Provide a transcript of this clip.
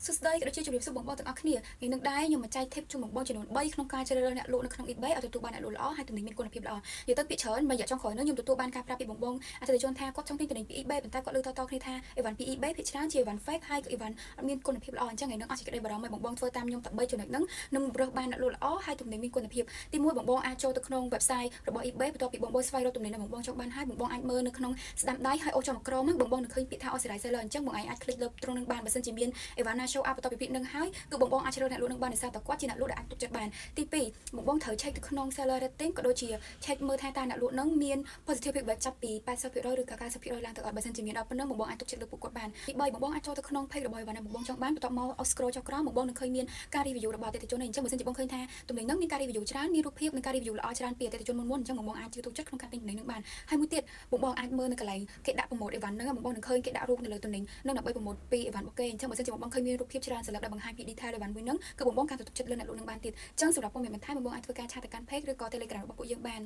សួស្តីក៏ដូចជាជំរាបសួរបងប្អូនទាំងអស់គ្នាថ្ងៃនេះដែរខ្ញុំមកចែក tip ជូនបងប្អូនចំនួន3ក្នុងការជ្រើសរើសអ្នកលក់នៅក្នុង eBay ឲ្យទទួលបានអ្នកលក់ល្អហើយទំនិញមានគុណភាពល្អនិយាយទៅពាក្យច្រើនមួយរយៈចុងក្រោយនេះខ្ញុំទទួលបានការប្រាប់ពីបងប្អូនអតិថិជនថាគាត់ចង់ទិញទំនិញពី eBay ប៉ុន្តែគាត់លើកតគ្នាថាអីវ៉ាន់ពី eBay ភាគច្រើនជាអីវ៉ាន់ fake ហើយក៏អីវ៉ាន់អត់មានគុណភាពល្អអញ្ចឹងថ្ងៃនេះអស់សេចក្តីបារម្ភឲ្យបងប្អូនធ្វើតាមខ្ញុំតែ3ចំណុចហ្នឹងនឹងរើសបានអ្នកលក់ល្អហើយទំនិញមានគុណភាពទី1បងប្អូនអាចចូលទៅក្នុង website របស់ eBay បន្ទាប់ពីបងប្អូនស្វែងរកទំនិញដែលបងប្អូនចង់បានហើយបងប្អូនអាចមើលនៅក្នុងស្ដាំដៃហើយអូសចំក្រោមហ្នឹងបងប្អូននឹងឃើញពាក្យថា authorized seller អញ្ចឹងបងឯងអាច click លើទ្រង់នឹងបានបើសិនជាមានអីវ៉ាន់ណា show up បន្ទាប់ពីពាក្យហ្នឹងហើយគឺបងប្អូនអាចជ្រើសអ្នកលក់នឹងបានដោយសារតែគាត់ជាអ្នកលក់ដែលអាចទុកចិត្តបានទី2បងប្អូនត្រូវ check ទៅក្នុង seller rating ក៏ដូចជា check មើលថាតើអ្នកលក់នឹងមាន positive feedback ចាប់ពី 80% ឬក៏ 90% ឡើងទៅអត់បើសិនជាមានដល់ប៉ុណ្ណឹងបងប្អូនអាចទុកចិត្តលើពួកគាត់បានទី3បងប្អូនអាចចូលទៅក្នុង page របស់អីវ៉ាន់ដែលបងប្អូនចង់បានបន្ទាប់មក scroll ចុះក្រោមបងប្អូននឹងឃើញមានការ review របស់អតិថិជនអញ្ចឹងបើសិនជាបងឃើញថាទំនិញហ្នឹងមានការ review ច្រើនមានរូបភាពមានការ review ល្អច្រើនពីអតិថិជនមុនអញ្ចឹងបងប្អូនអាចជឿទុកចិត្តក្នុងការទិញទំនិញហ្នឹងបានហើយមួយទៀតបងប្អូនអាចមើលនៅកន្លែងគេដាក់ promote អីវ៉ាន់ហ្នឹងបងប្អូននឹងឃើញគេដាក់រូបនៅលើទំនិញនឹងដើម្បី promote ពីអីវ៉ាន់របស់គេអញ្ចឹងបើសិនជាបងប្អូនឃើញមានរូបភាពច្រើនស្លឹកដែលបង្ហាញពី detail អីវ៉ាន់មួយហ្នឹងគឺបងប្អូនកាន់តែទុកចិត្តលើអ្នកលក់នឹងបានទៀតអញ្ចឹងសម្រាប់ព័ត៌មានបន្ថែមបងប្អូនអាចធ្វើការឆាតទៅកាន់ page ឬក៏ Telegram របស់ពួកយើងបាន